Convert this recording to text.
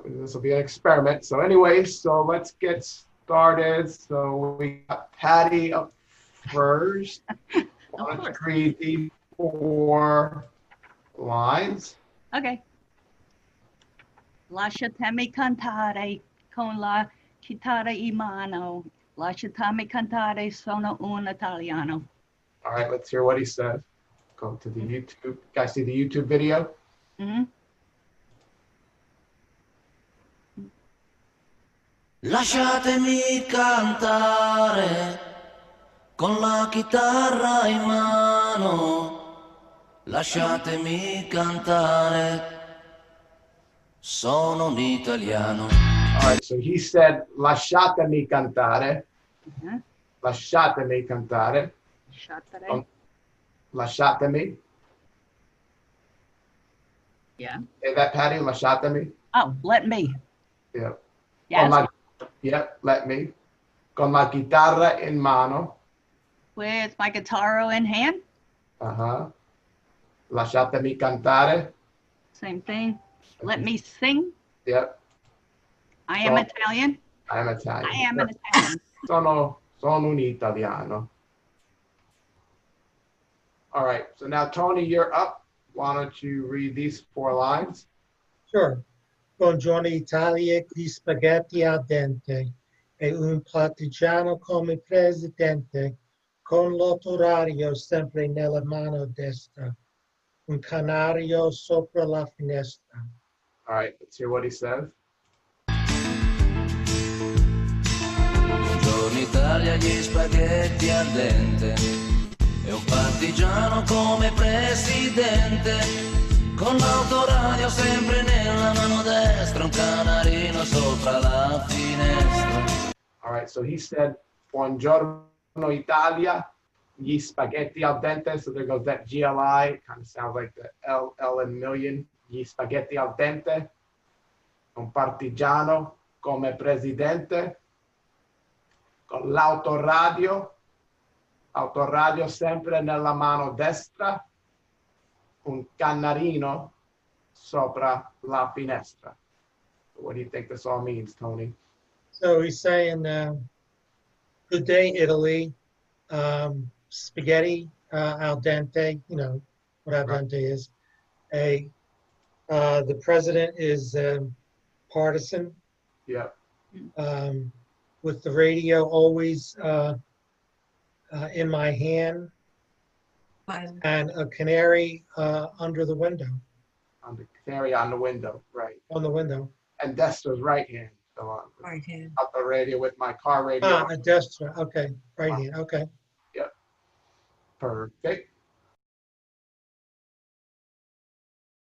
This will be an experiment. So anyway, so let's get started. So we got Patty up first. Why don't you read the 4 lines? Okay. Lasciatemi cantare con la chitarra in mano. Lasciatemi cantare, sono un italiano. All right, let's hear what he says. Go to the YouTube. You guys see the YouTube video? Mm-hmm. Lasciatemi cantare con la chitarra in mano. Lasciatemi cantare, sono un italiano. All right, so he said, lasciatemi cantare. Uh-huh. Lasciatemi cantare. Lasciatemi. Yeah. Say that, Patty, lasciatemi. Oh, let me. Yeah. Yes. Let me. Con la chitarra in mano. With my guitar in hand. Uh-huh. Lasciatemi cantare. Same thing. Let me sing. Yep. I am Italian. I am Italian. I am an Italian. Sono un italiano. All right, so now Tony, you're up. Why don't you read these 4 lines? Sure. Buongiorno Italia, qui spaghetti al dente e un partigiano come presidente con l'autoradio sempre nella mano destra, un canario sopra la finestra. All right, let's hear what he says. Buongiorno Italia, gli spaghetti al dente e un partigiano come presidente con l'autoradio sempre nella mano destra, un canarino sopra la finestra. All right, so he said, Buongiorno Italia, gli spaghetti al dente. So there goes that GLI. Kind of sounds like the L in million. Gli spaghetti al dente. Un partigiano come presidente. Con l'autoradio. Autoradio sempre nella mano destra. Un canarino sopra la finestra. What do you think this all means, Tony? So he's saying, good day, Italy. Spaghetti al dente, you know what al dente is. The president is partisan. Yeah. With the radio always in my hand. And a canary under the window. On the canary on the window, right. On the window. And Destra's right hand. So Right hand. out the radio with my car radio. A Destra, okay, right hand, okay. Perfect.